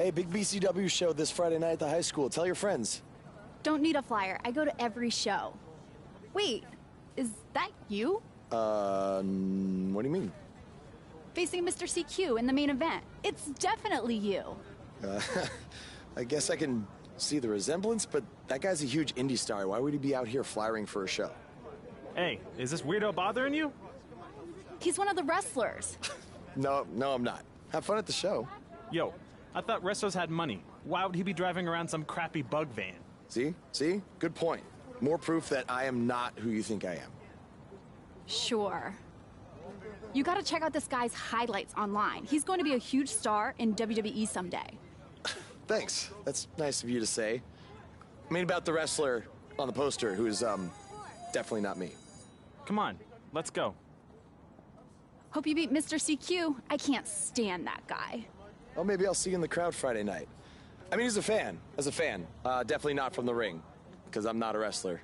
Hey, big BCW show this Friday night at the high school. Tell your friends. Don't need a flyer. I go to every show. Wait, is that you? What do you mean? Facing Mr. CQ in the main event. It's definitely you. I guess I can see the resemblance, but that guy's a huge indie star. Why would he be out here flyering for a show? Hey, is this weirdo bothering you? He's one of the wrestlers. No, I'm not. Have fun at the show. Yo, I thought wrestlers had money. Why would he be driving around some crappy bug van? See? Good point. More proof that I am not who you think I am. Sure. You gotta check out this guy's highlights online. He's going to be a huge star in WWE someday. Thanks. That's nice of you to say. I mean about the wrestler on the poster who's, definitely not me. Come on, let's go. Hope you beat Mr. CQ. I can't stand that guy. Well, maybe I'll see you in the crowd Friday night. I mean, as a fan. Definitely not from the ring, because I'm not a wrestler.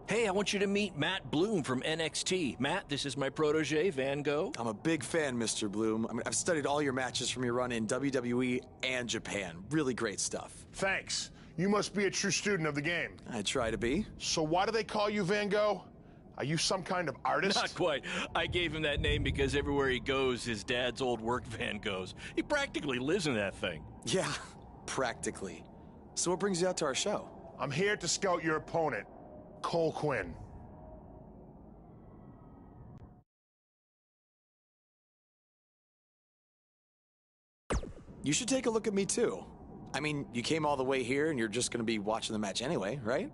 Hey, I want you to meet Matt Bloom from NXT. Matt, this is my protege, Van Gogh. I'm a big fan, Mr. Bloom. I mean, I've studied all your matches from your run in WWE and Japan. Really great stuff. Thanks. You must be a true student of the game. I try to be. So why do they call you Van Gogh? Are you some kind of artist? Not quite. I gave him that name because everywhere he goes, his dad's old work van goes. He practically lives in that thing. Yeah, practically. So what brings you out to our show? I'm here to scout your opponent, Cole Quinn. You should take a look at me, too. I mean, you came all the way here and you're just going to be watching the match anyway, right?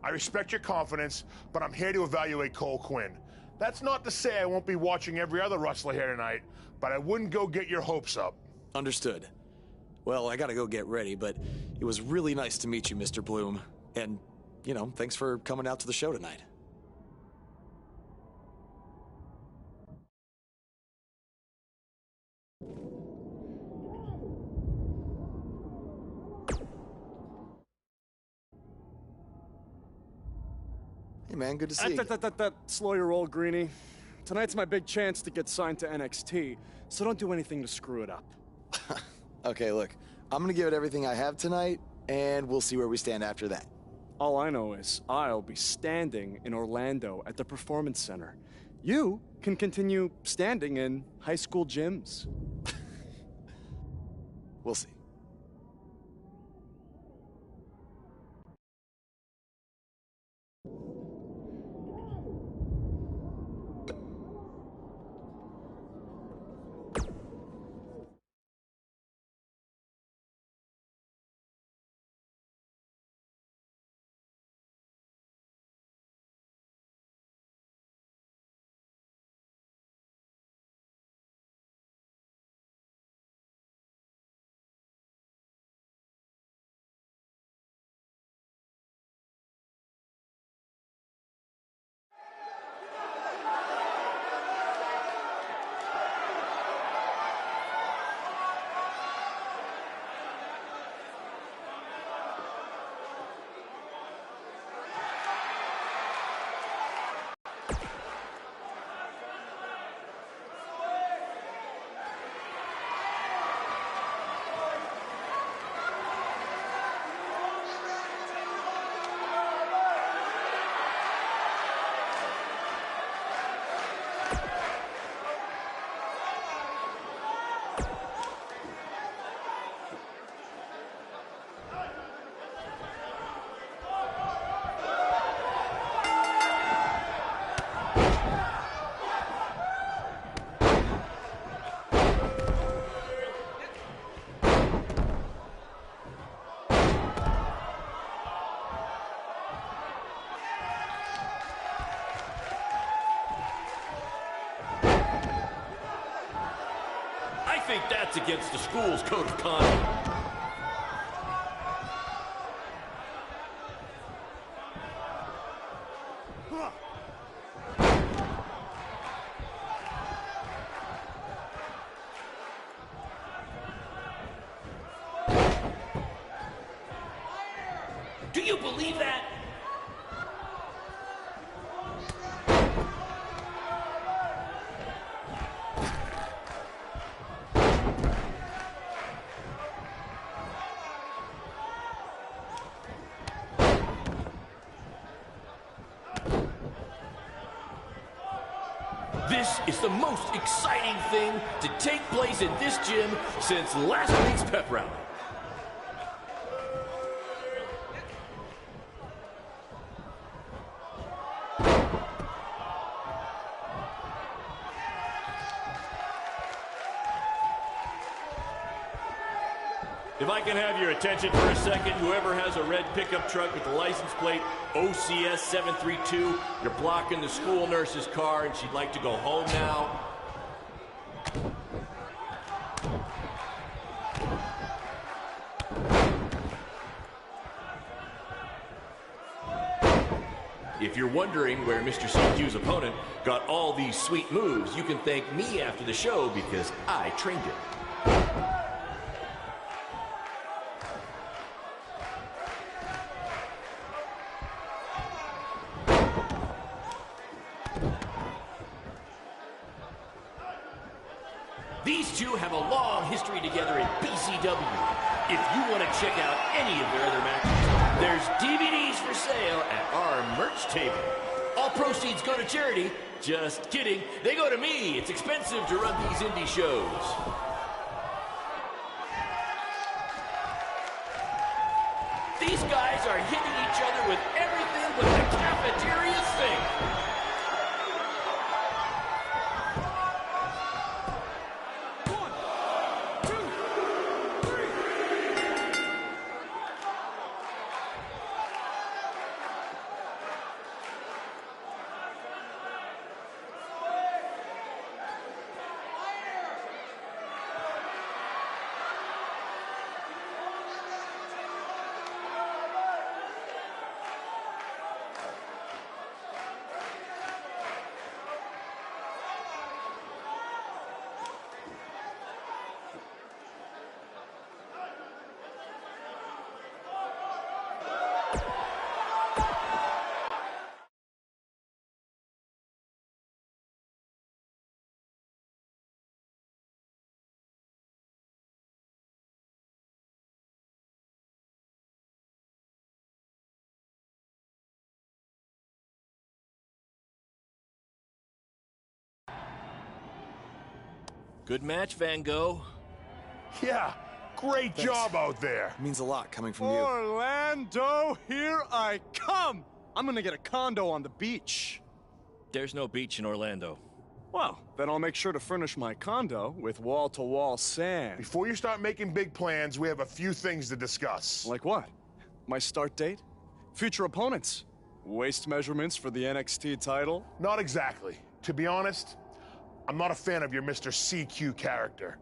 I respect your confidence, but I'm here to evaluate Cole Quinn. That's not to say I won't be watching every other wrestler here tonight, but I wouldn't go get your hopes up. Understood. Well, I gotta go get ready, but it was really nice to meet you, Mr. Bloom. And, you know, thanks for coming out to the show tonight. Hey, man, good to see you. Slow your roll, Greenie. Tonight's my big chance to get signed to NXT, so don't do anything to screw it up. Okay, look, I'm gonna give it everything I have tonight, and we'll see where we stand after that. All I know is I'll be standing in Orlando at the Performance Center. You can continue standing in high school gyms. We'll see. think that's against the school's code of conduct. Do you believe that? This is the most exciting thing to take place in this gym since last week's pep rally. If I can have your attention for a second, whoever has a red pickup truck with the license plate OCS 732, you're blocking the school nurse's car and she'd like to go home now. If you're wondering where Mr. CQ's opponent got all these sweet moves, you can thank me after the show because I trained him. These two have a long history together in BCW. If you want to check out any of their other matches, there's DVDs for sale at our merch table. All proceeds go to charity. Just kidding. They go to me. It's expensive to run these indie shows. These guys are hitting each other with everything but the cafeteria sink. Good match, Van Gogh. Yeah, great job out there. It means a lot coming from you. Orlando, here I come! I'm gonna get a condo on the beach. There's no beach in Orlando. Well, then I'll make sure to furnish my condo with wall-to-wall sand. Before you start making big plans, we have a few things to discuss. Like what? My start date? Future opponents? Waist measurements for the NXT title? Not exactly. To be honest, I'm not a fan of your Mr. CQ character.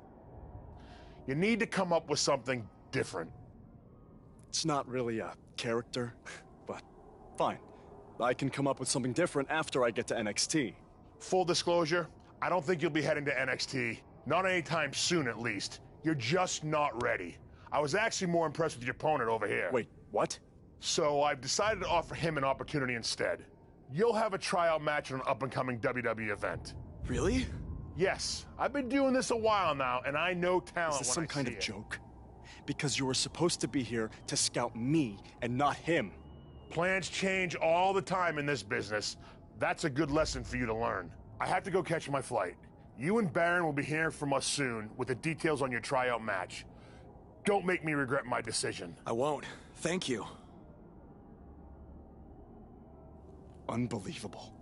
You need to come up with something different. It's not really a character, but fine. I can come up with something different after I get to NXT. Full disclosure, I don't think you'll be heading to NXT. Not anytime soon, at least. You're just not ready. I was actually more impressed with your opponent over here. Wait, what? So I've decided to offer him an opportunity instead. You'll have a tryout match at an up-and-coming WWE event. Really? Yes, I've been doing this a while now, and I know talent. Is this some kind of joke? Because you were supposed to be here to scout me and not him. Plans change all the time in this business. That's a good lesson for you to learn. I have to go catch my flight. You and Baron will be hearing from us soon with the details on your tryout match. Don't make me regret my decision. I won't. Thank you. Unbelievable.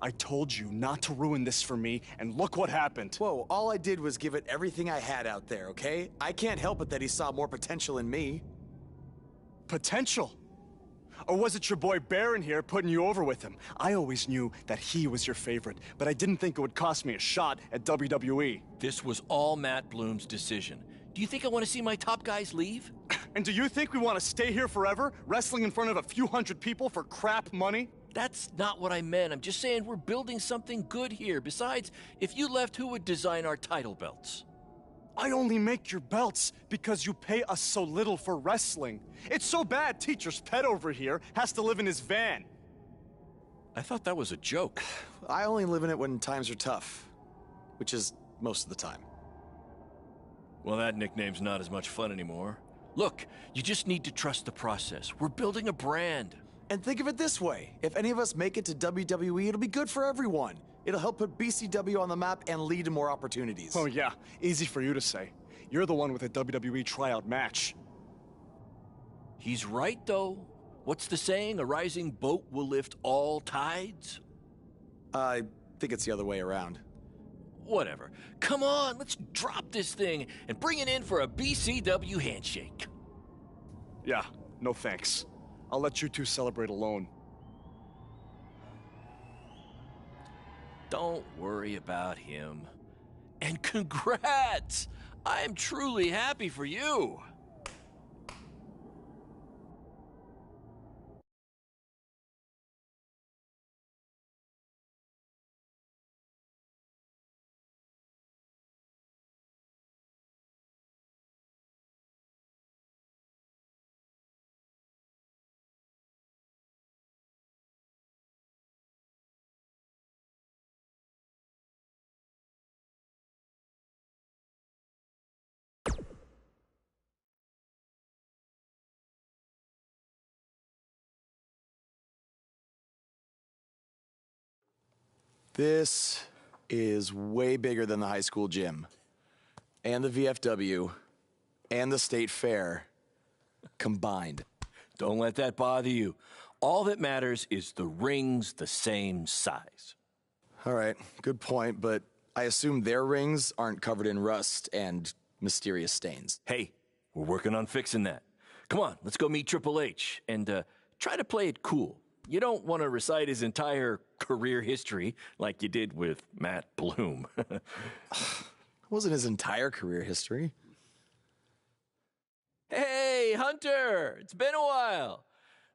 I told you not to ruin this for me, and look what happened. Whoa, all I did was give it everything I had out there, okay? I can't help it that he saw more potential in me. Potential? Or was it your boy Baron here putting you over with him? I always knew that he was your favorite, but I didn't think it would cost me a shot at WWE. This was all Matt Bloom's decision. Do you think I want to see my top guys leave? And do you think we want to stay here forever, wrestling in front of a few hundred people for crap money? That's not what I meant. I'm just saying we're building something good here. Besides, if you left, who would design our title belts? I only make your belts because you pay us so little for wrestling. It's so bad Teacher's pet over here has to live in his van. I thought that was a joke. I only live in it when times are tough, which is most of the time. Well, that nickname's not as much fun anymore. Look, you just need to trust the process. We're building a brand. And think of it this way. If any of us make it to WWE, it'll be good for everyone. It'll help put BCW on the map and lead to more opportunities. Oh yeah, easy for you to say. You're the one with a WWE tryout match. He's right, though. What's the saying? A rising boat will lift all tides? I think it's the other way around. Whatever. Come on, let's drop this thing and bring it in for a BCW handshake. Yeah, no thanks. I'll let you two celebrate alone. Don't worry about him. And congrats! I am truly happy for you. This is way bigger than the high school gym, and the VFW, and the state fair combined. Don't let that bother you. All that matters is the ring's the same size. All right, good point, but I assume their rings aren't covered in rust and mysterious stains. Hey, we're working on fixing that. Come on, let's go meet Triple H and try to play it cool. You don't want to recite his entire career history like you did with Matt Bloom. It wasn't his entire career history. Hey, Hunter! It's been a while.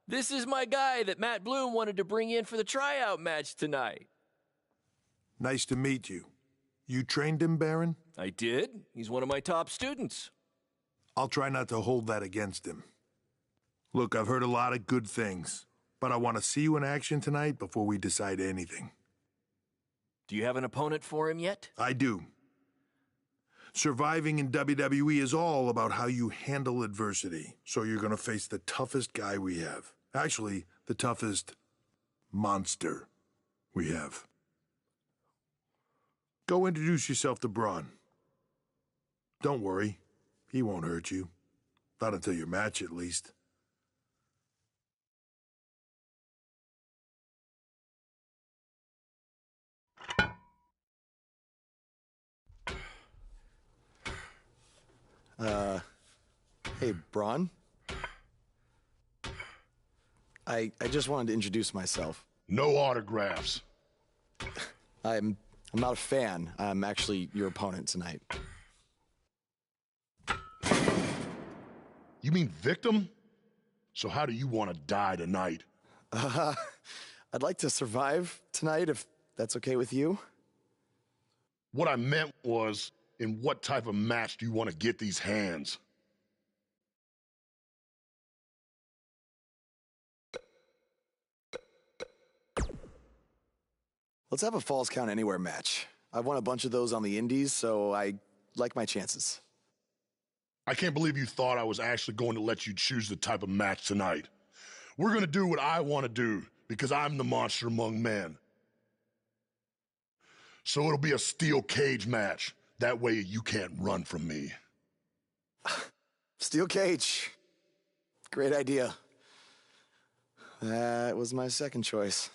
This is my guy that Matt Bloom wanted to bring in for the tryout match tonight. Nice to meet you. You trained him, Baron? I did. He's one of my top students. I'll try not to hold that against him. Look, I've heard a lot of good things, but I want to see you in action tonight before we decide anything. Do you have an opponent for him yet? I do. Surviving in WWE is all about how you handle adversity, so you're going to face the toughest guy we have. Actually, the toughest monster we have. Go introduce yourself to Braun. Don't worry, he won't hurt you. Not until your match, at least. Hey, Braun? I just wanted to introduce myself. No autographs. I'm not a fan. I'm actually your opponent tonight. You mean victim? So how do you want to die tonight? I'd like to survive tonight, if that's okay with you. What I meant was, in what type of match do you want to get these hands? Let's have a Falls Count Anywhere match. I've won a bunch of those on the indies, so I like my chances. I can't believe you thought I was actually going to let you choose the type of match tonight. We're going to do what I want to do, because I'm the monster among men. So it'll be a steel cage match. That way you can't run from me. Steel cage. Great idea. That was my second choice.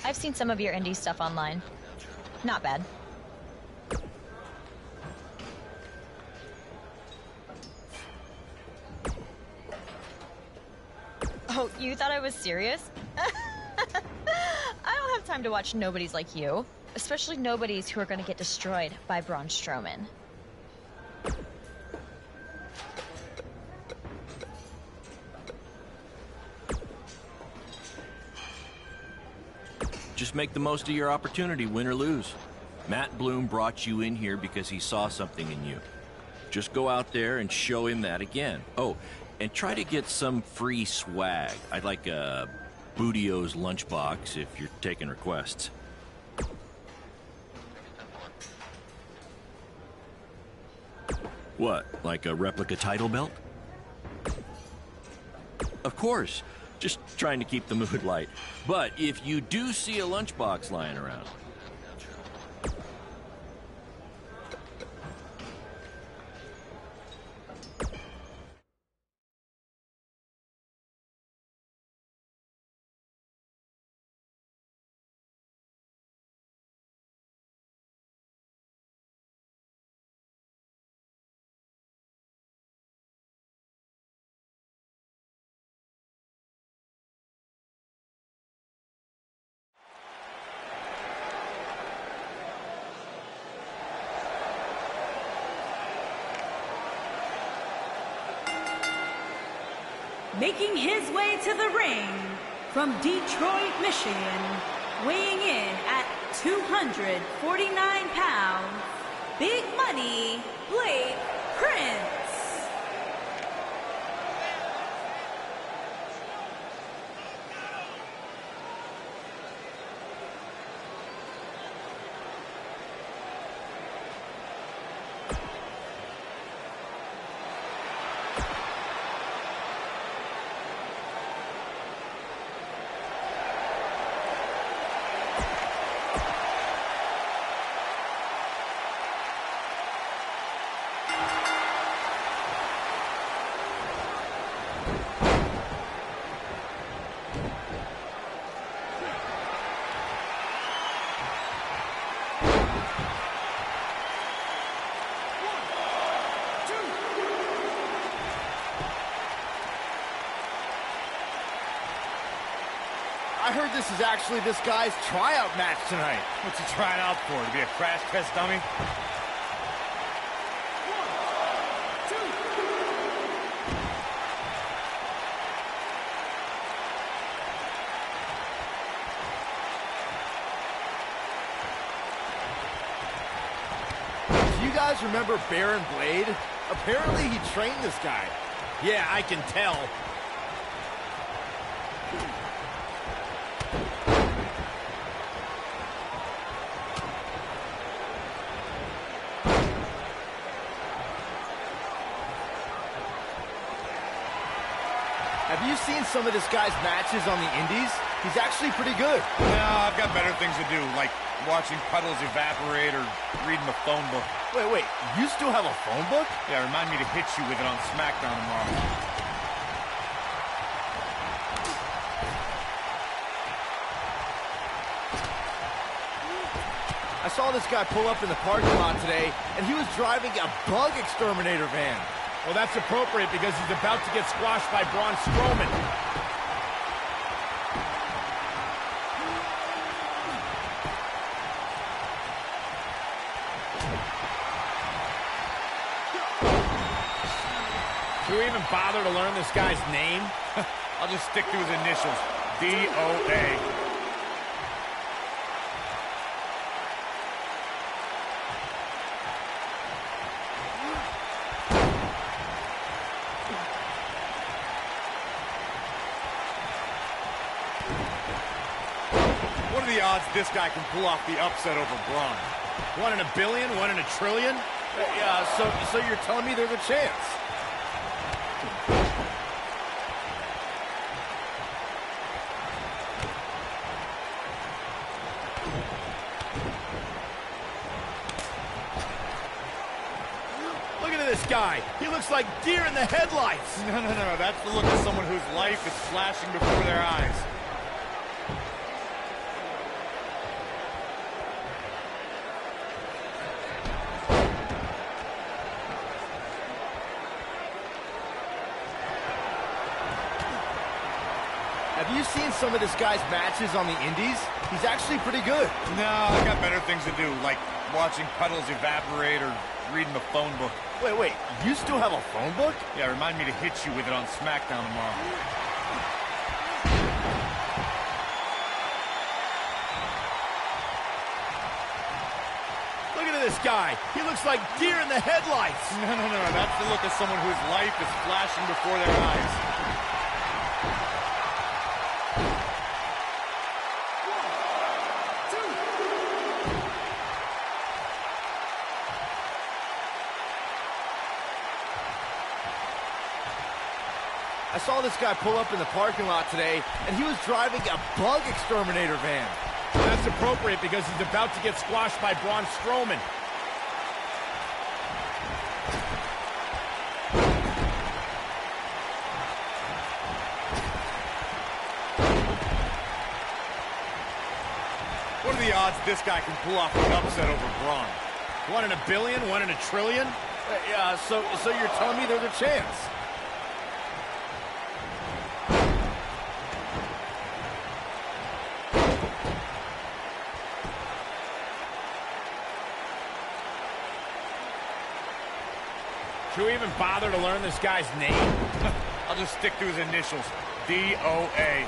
I've seen some of your indie stuff online. Not bad. Oh, you thought I was serious? I don't have time to watch nobodies like you. Especially nobodies who are going to get destroyed by Braun Strowman. Just make the most of your opportunity, win or lose. Matt Bloom brought you in here because he saw something in you. Just go out there and show him that again. Oh, and try to get some free swag. I'd like a Bootio's lunchbox if you're taking requests. What, like a replica title belt? Of course. Just trying to keep the mood light. But if you do see a lunchbox lying around, Making his way to the ring from Detroit, Michigan, weighing in at 249 pounds, Big Money, Blake Prince. I heard this is actually this guy's tryout match tonight. What's he trying out for? To be a crash test dummy? Do you guys remember Baron Blade? Apparently he trained this guy. Yeah, I can tell. Have you seen some of this guy's matches on the indies? He's actually pretty good. No, I've got better things to do, like watching puddles evaporate or reading the phone book. Wait, you still have a phone book? Yeah, remind me to hit you with it on SmackDown tomorrow. I saw this guy pull up in the parking lot today, and he was driving a bug exterminator van. Well, that's appropriate because he's about to get squashed by Braun Strowman. Do we even bother to learn this guy's name? I'll just stick to his initials, D-O-A. What are the odds this guy can pull off the upset over Braun? 1 in a billion? 1 in a trillion? Yeah, so you're telling me there's a chance? Look at this guy. He looks like deer in the headlights. No. That's the look of someone whose life is flashing before their eyes. Have you seen some of this guy's matches on the indies? He's actually pretty good. No, I got better things to do, like watching puddles evaporate or reading the phone book. Wait, you still have a phone book? Yeah, remind me to hit you with it on SmackDown tomorrow. Look at this guy. He looks like deer in the headlights. No. That's the look of someone whose life is flashing before their eyes. I saw this guy pull up in the parking lot today, and he was driving a bug exterminator van. That's appropriate because he's about to get squashed by Braun Strowman. What are the odds this guy can pull off an upset over Braun? 1 in a billion? 1 in a trillion? Yeah, so you're telling me there's a chance? Should we even bother to learn this guy's name? I'll just stick to his initials. D-O-A.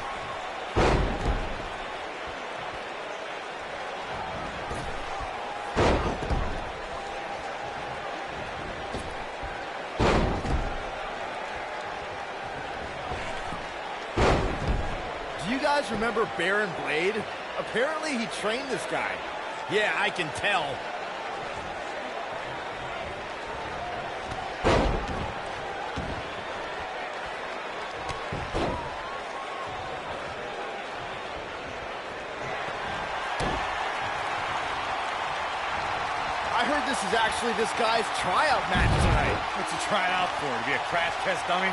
Do you guys remember Baron Blade? Apparently he trained this guy. Yeah, I can tell. I heard this is actually this guy's tryout match tonight. What's he trying out for? To be a crash test dummy?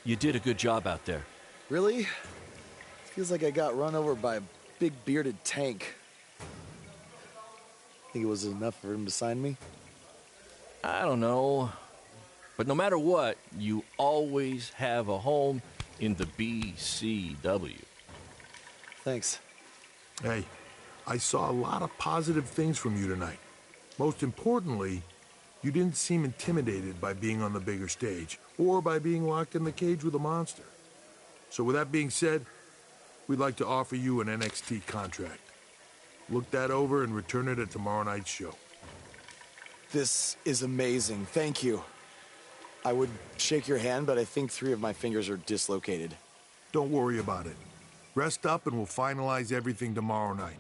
You did a good job out there. Really? Feels like I got run over by a big bearded tank. Think it was enough for him to sign me? I don't know. But no matter what, you always have a home in the BCW. Thanks. Hey, I saw a lot of positive things from you tonight. Most importantly, you didn't seem intimidated by being on the bigger stage or by being locked in the cage with a monster. So with that being said, we'd like to offer you an NXT contract. Look that over and return it at tomorrow night's show. This is amazing. Thank you. I would shake your hand, but I think 3 of my fingers are dislocated. Don't worry about it. Rest up and we'll finalize everything tomorrow night.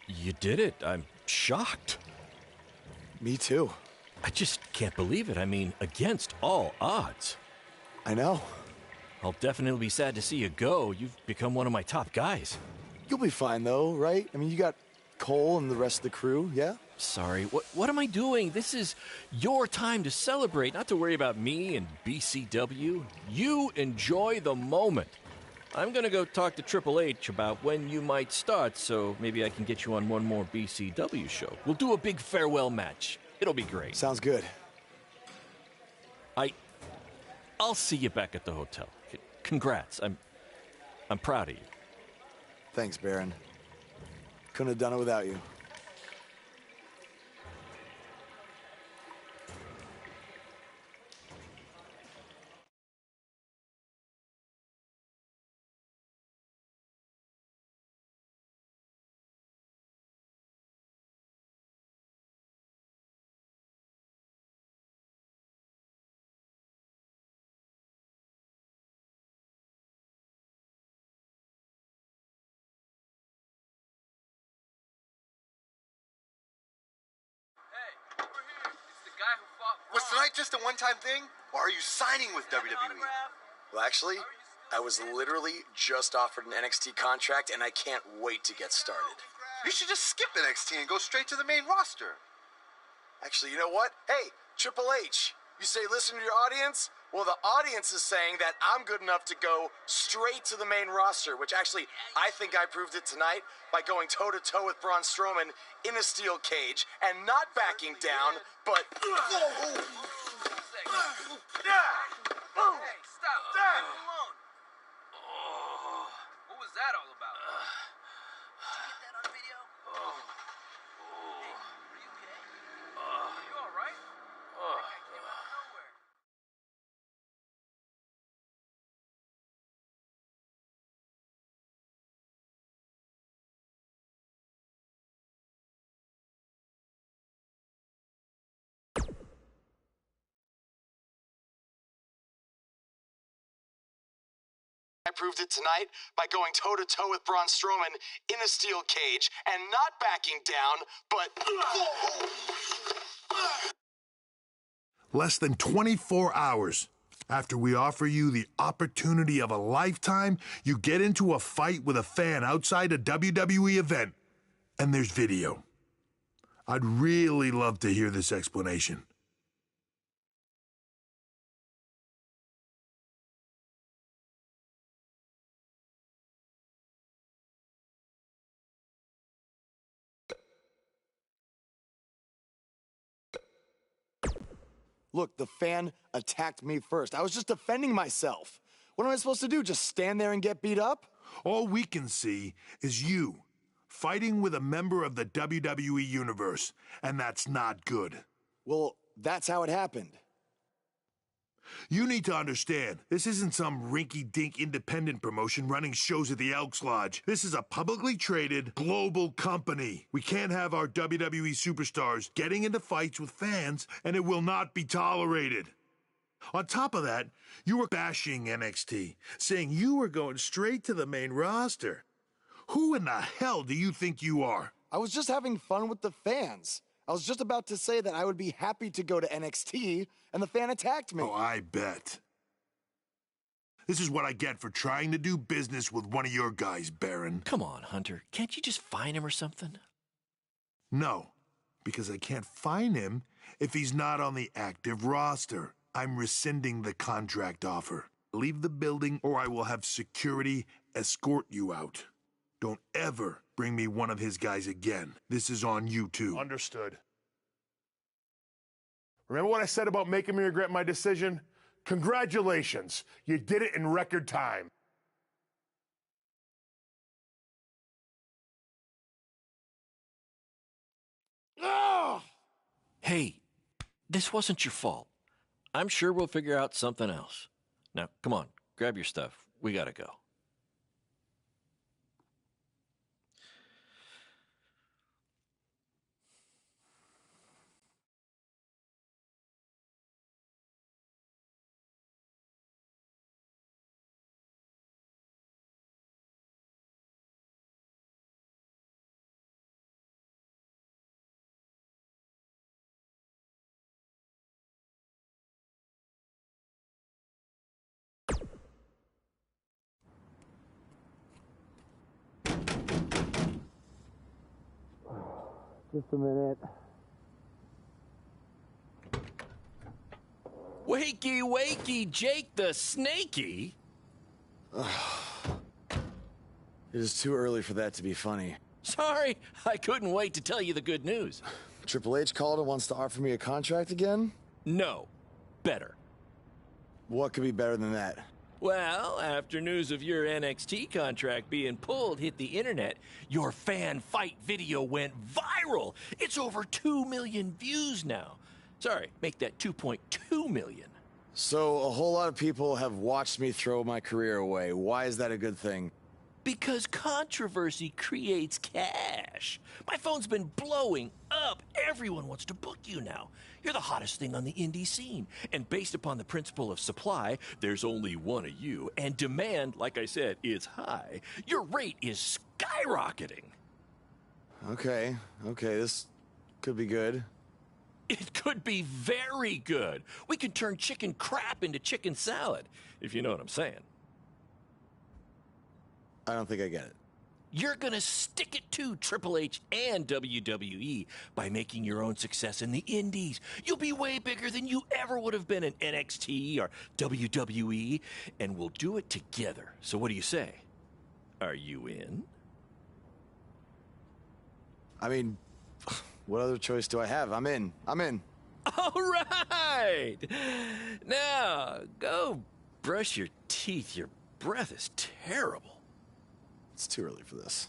You did it. I'm shocked. Me too. I just can't believe it. I mean, against all odds. I know. I'll definitely be sad to see you go. You've become one of my top guys. You'll be fine, though, right? I mean, you got Cole and the rest of the crew, yeah? Sorry. What am I doing? This is your time to celebrate, not to worry about me and BCW. You enjoy the moment. I'm going to go talk to Triple H about when you might start, so maybe I can get you on one more BCW show. We'll do a big farewell match. It'll be great. Sounds good. I'll see you back at the hotel. Congrats. I'm proud of you. Thanks, Baron. Couldn't have done it without you. Was tonight just a one-time thing, or are you signing with WWE? Well, actually, I was literally just offered an NXT contract, and I can't wait to get started. You should just skip NXT and go straight to the main roster. Actually, you know what? Hey, Triple H, you say listen to your audience? Well, the audience is saying that I'm good enough to go straight to the main roster, which actually, I think I proved it tonight by going toe-to-toe with Braun Strowman in a steel cage and not backing down, but... Hey, stop. Leave him alone. What was that all about? Did you get that on video? Hey, are you okay? Are you all right? That guy came out of nowhere. I proved it tonight by going toe-to-toe with Braun Strowman in a steel cage and not backing down, but... Less than 24 hours after we offer you the opportunity of a lifetime, you get into a fight with a fan outside a WWE event, and there's video. I'd really love to hear this explanation. Look, the fan attacked me first. I was just defending myself. What am I supposed to do, just stand there and get beat up? All we can see is you fighting with a member of the WWE Universe, and that's not good. Well, that's how it happened. You need to understand, this isn't some rinky-dink independent promotion running shows at the Elks Lodge. This is a publicly traded, global company. We can't have our WWE superstars getting into fights with fans, and it will not be tolerated. On top of that, you were bashing NXT, saying you were going straight to the main roster. Who in the hell do you think you are? I was just having fun with the fans. I was just about to say that I would be happy to go to NXT, and the fan attacked me. Oh, I bet. This is what I get for trying to do business with one of your guys, Baron. Come on, Hunter. Can't you just fine him or something? No, because I can't fine him if he's not on the active roster. I'm rescinding the contract offer. Leave the building or I will have security escort you out. Don't ever bring me one of his guys again. This is on you too. Understood. Remember what I said about making me regret my decision? Congratulations. You did it in record time. Oh! Hey, this wasn't your fault. I'm sure we'll figure out something else. Now, come on, grab your stuff. We gotta go. Just a minute. Wakey, wakey, Jake the Snakey. It is too early for that to be funny. Sorry, I couldn't wait to tell you the good news. Triple H called and wants to offer me a contract again? No, better. What could be better than that? Well, after news of your NXT contract being pulled hit the internet, your fan fight video went viral. It's over 2 million views now. Sorry, make that 2.2 million. So a whole lot of people have watched me throw my career away. Why is that a good thing? Because controversy creates cash. My phone's been blowing up. Everyone wants to book you now. You're the hottest thing on the indie scene. And based upon the principle of supply, there's only one of you. And demand, like I said, is high. Your rate is skyrocketing. Okay, this could be good. It could be very good. We could turn chicken crap into chicken salad, if you know what I'm saying. I don't think I get it. You're gonna stick it to Triple H and WWE by making your own success in the indies. You'll be way bigger than you ever would have been in NXT or WWE, and we'll do it together. So what do you say? Are you in? I mean, what other choice do I have? I'm in. I'm in. All right! Now, go brush your teeth. Your breath is terrible. It's too early for this.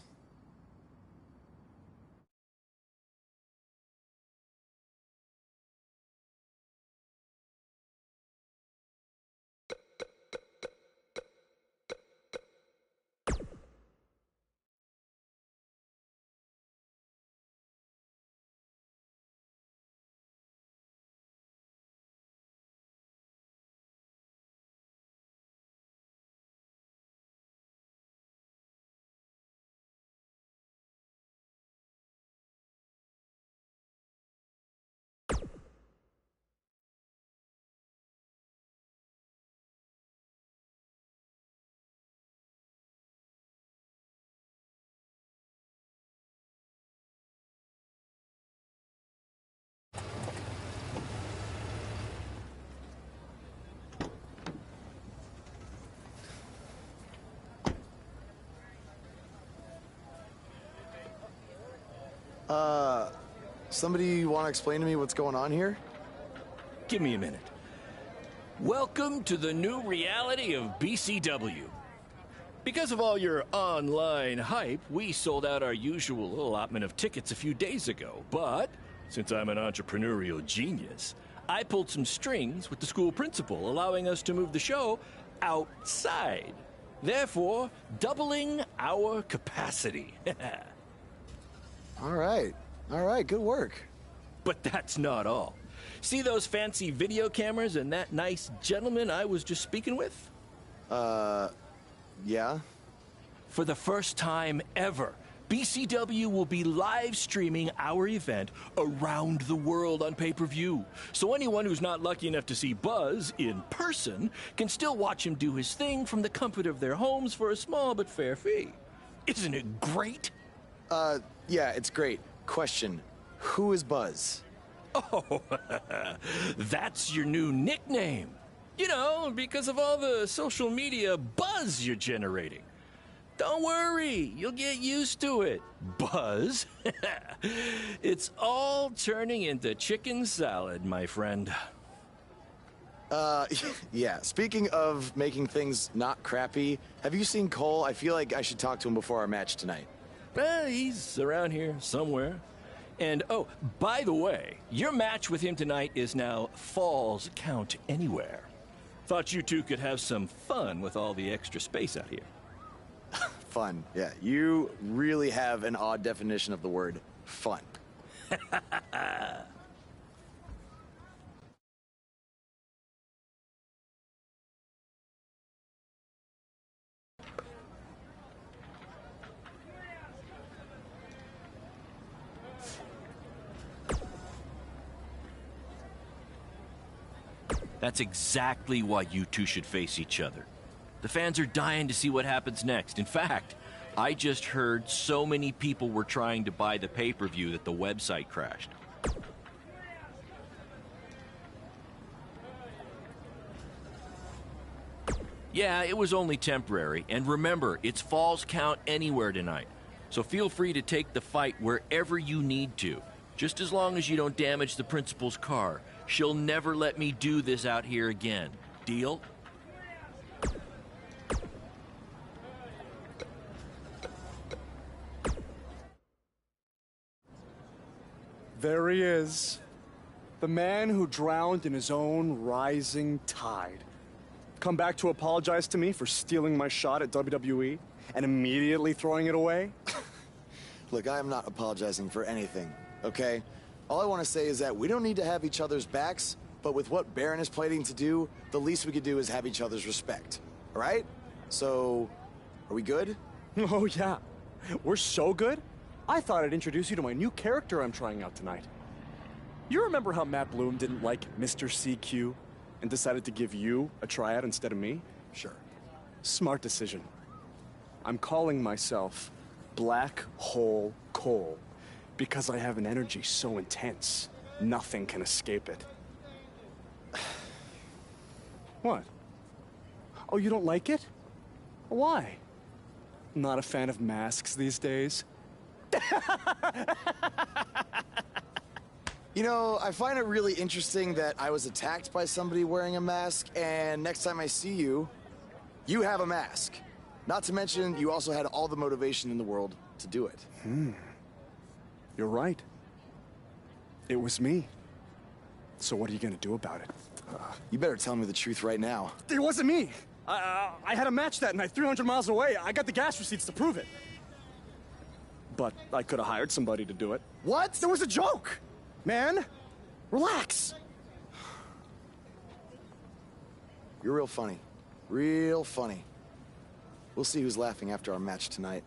Somebody want to explain to me what's going on here? Give me a minute. Welcome to the new reality of BCW. Because of all your online hype, we sold out our usual allotment of tickets a few days ago. But since I'm an entrepreneurial genius, I pulled some strings with the school principal, allowing us to move the show outside, therefore doubling our capacity. All right, good work. But that's not all. See those fancy video cameras and that nice gentleman I was just speaking with? Yeah? For the first time ever, BCW will be live streaming our event around the world on pay-per-view. So anyone who's not lucky enough to see Buzz in person can still watch him do his thing from the comfort of their homes for a small but fair fee. Isn't it great? Yeah, it's great. Question, who is Buzz? Oh, that's your new nickname. You know, because of all the social media buzz you're generating. Don't worry, you'll get used to it. Buzz? It's all turning into chicken salad, my friend. Yeah, speaking of making things not crappy, have you seen Cole? I feel like I should talk to him before our match tonight. He's around here somewhere. And, oh, by the way, your match with him tonight is now Falls Count Anywhere. Thought you two could have some fun with all the extra space out here. Fun, yeah. You really have an odd definition of the word fun. That's exactly why you two should face each other. The fans are dying to see what happens next. In fact, I just heard so many people were trying to buy the pay-per-view that the website crashed. Yeah, it was only temporary. And remember, it's Falls Count Anywhere tonight. So feel free to take the fight wherever you need to. Just as long as you don't damage the principal's car. She'll never let me do this out here again. Deal? There he is. The man who drowned in his own rising tide. Come back to apologize to me for stealing my shot at WWE and immediately throwing it away? Look, I am not apologizing for anything, okay? All I want to say is that we don't need to have each other's backs, but with what Baron is planning to do, the least we could do is have each other's respect. All right? So, are we good? Oh, yeah. We're so good? I thought I'd introduce you to my new character I'm trying out tonight. You remember how Matt Bloom didn't like Mr. CQ and decided to give you a tryout instead of me? Sure. Smart decision. I'm calling myself Black Hole Cole because I have an energy so intense, nothing can escape it. What? Oh, you don't like it? Why? Not a fan of masks these days? You know, I find it really interesting that I was attacked by somebody wearing a mask, and next time I see you, you have a mask. Not to mention, you also had all the motivation in the world to do it. You're right. It was me. So what are you gonna do about it? You better tell me the truth right now. It wasn't me. I had a match that night 300 miles away. I got the gas receipts to prove it. But I could have hired somebody to do it. What? There was a joke! Man, relax. You're real funny. Real funny. We'll see who's laughing after our match tonight.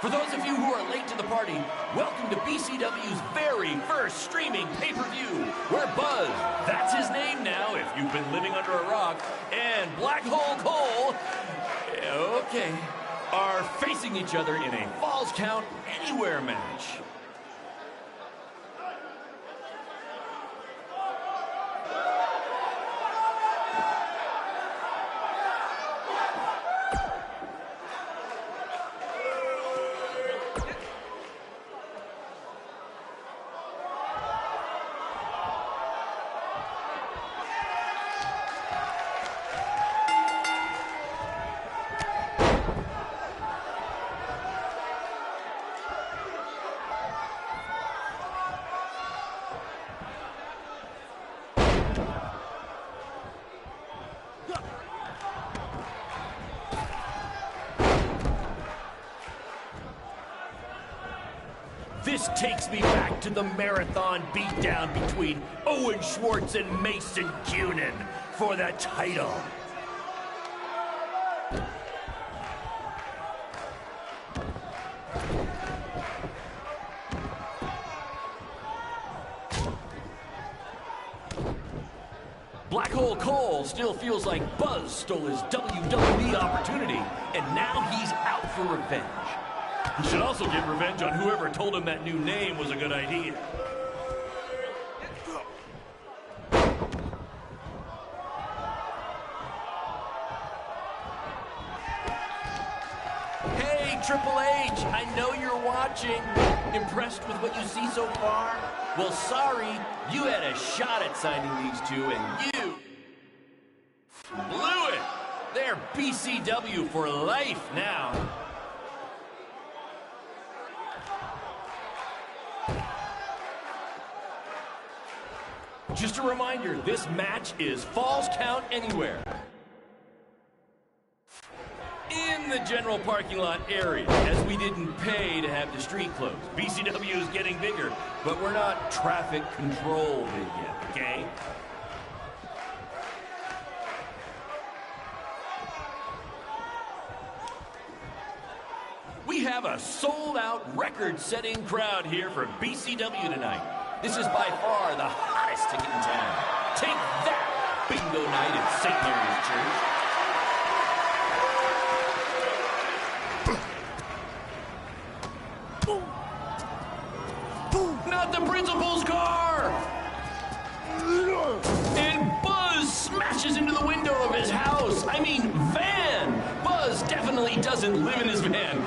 For those of you who are late to the party, welcome to BCW's very first streaming pay-per-view, where Buzz, that's his name now if you've been living under a rock, and Black Hole Cole, okay, are facing each other in a Falls Count Anywhere match. This takes me back to the marathon beatdown between Owen Schwartz and Mason Cunin for the title. Black Hole Cole still feels like Buzz stole his WWE opportunity, and now he's out for revenge. He should also get revenge on whoever told him that new name was a good idea. Hey, Triple H, I know you're watching. Impressed with what you see so far? Well, sorry, you had a shot at signing these two, and you blew it. They're BCW for life now. Just a reminder, this match is Falls Count Anywhere. In the general parking lot area, as we didn't pay to have the street closed. BCW is getting bigger, but we're not traffic control big yet, okay? We have a sold-out, record-setting crowd here for BCW tonight. This is by far the hottest ticket in town. Take that, bingo night at St. Mary's Church. Not the principal's car! And Buzz smashes into the window of his house. I mean, van. Buzz definitely doesn't live in his van.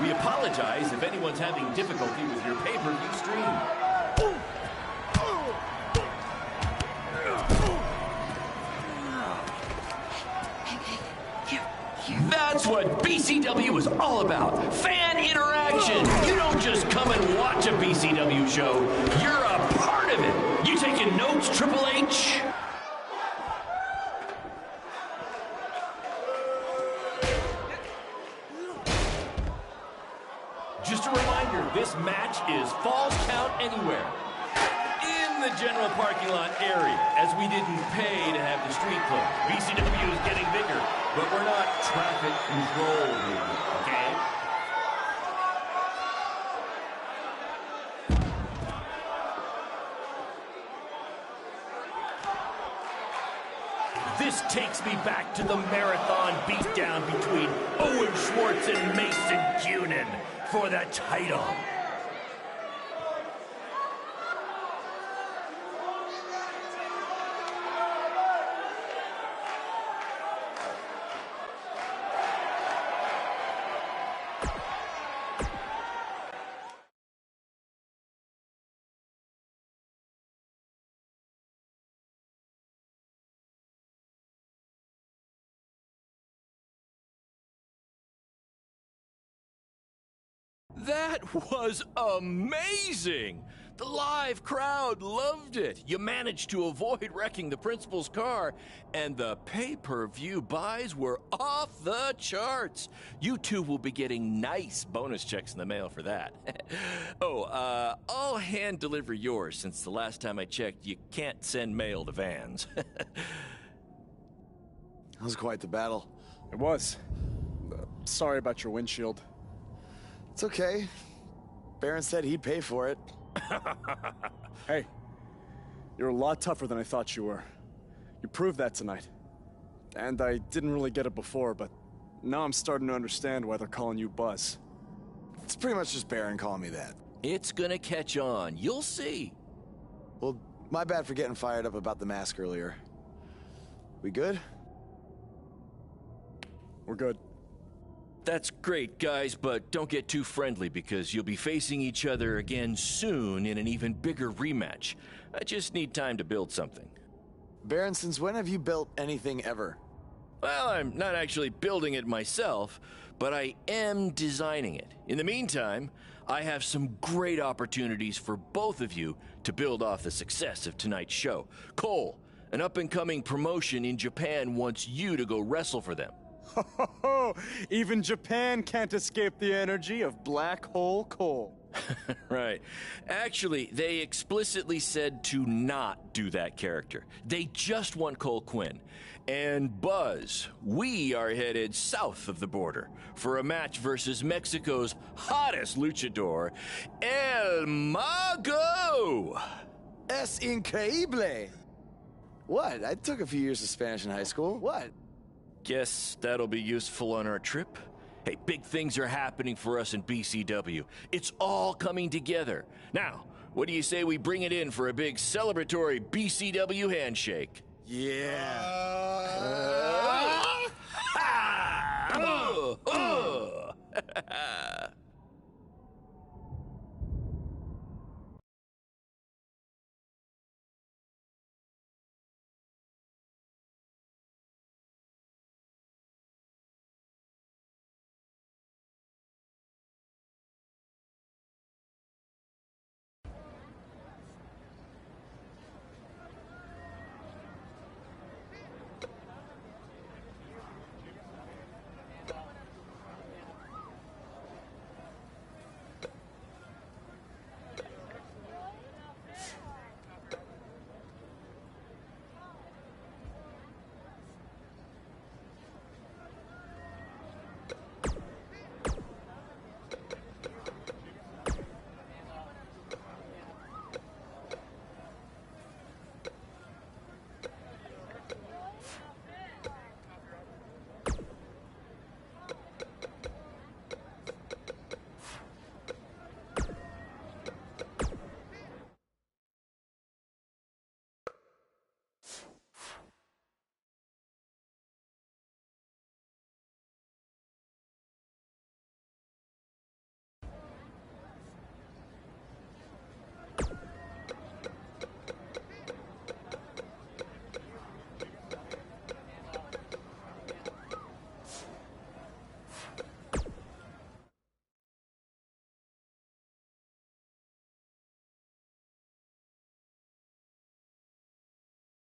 We apologize if anyone's having difficulty with your pay-per-view stream. That's what BCW is all about. Fan interaction. You don't just come and watch a BCW show. You're a part of it. You taking notes, Triple H? Just a reminder, this match is Falls Count Anywhere. In the general parking lot area, as we didn't pay to have the street closed. BCW is getting bigger, but we're not traffic control here, okay? This takes me back to the marathon beatdown between Owen Schwartz and Mason Cunin for the title. That was amazing! The live crowd loved it. You managed to avoid wrecking the principal's car, and the pay-per-view buys were off the charts. You two will be getting nice bonus checks in the mail for that. I'll hand deliver yours since the last time I checked, you can't send mail to vans. That was quite the battle. It was. Sorry about your windshield. It's okay. Baron said he'd pay for it. Hey, you're a lot tougher than I thought you were. You proved that tonight. And I didn't really get it before, but now I'm starting to understand why they're calling you Buzz. It's pretty much just Baron calling me that. It's gonna catch on. You'll see. Well, my bad for getting fired up about the mask earlier. We good? We're good. That's great, guys, but don't get too friendly because you'll be facing each other again soon in an even bigger rematch. I just need time to build something. Baron, since when have you built anything ever? Well, I'm not actually building it myself, but I am designing it. In the meantime, I have some great opportunities for both of you to build off the success of tonight's show. Cole, an up-and-coming promotion in Japan wants you to go wrestle for them. Even Japan can't escape the energy of Black Hole Cole. Right. Actually, they explicitly said to not do that character. They just want Cole Quinn. And Buzz, we are headed south of the border for a match versus Mexico's hottest luchador, El Mago! Es increíble! What? I took a few years of Spanish in high school. What? Guess that'll be useful on our trip. Hey, big things are happening for us in BCW. It's all coming together. Now, what do you say we bring it in for a big celebratory BCW handshake? Yeah.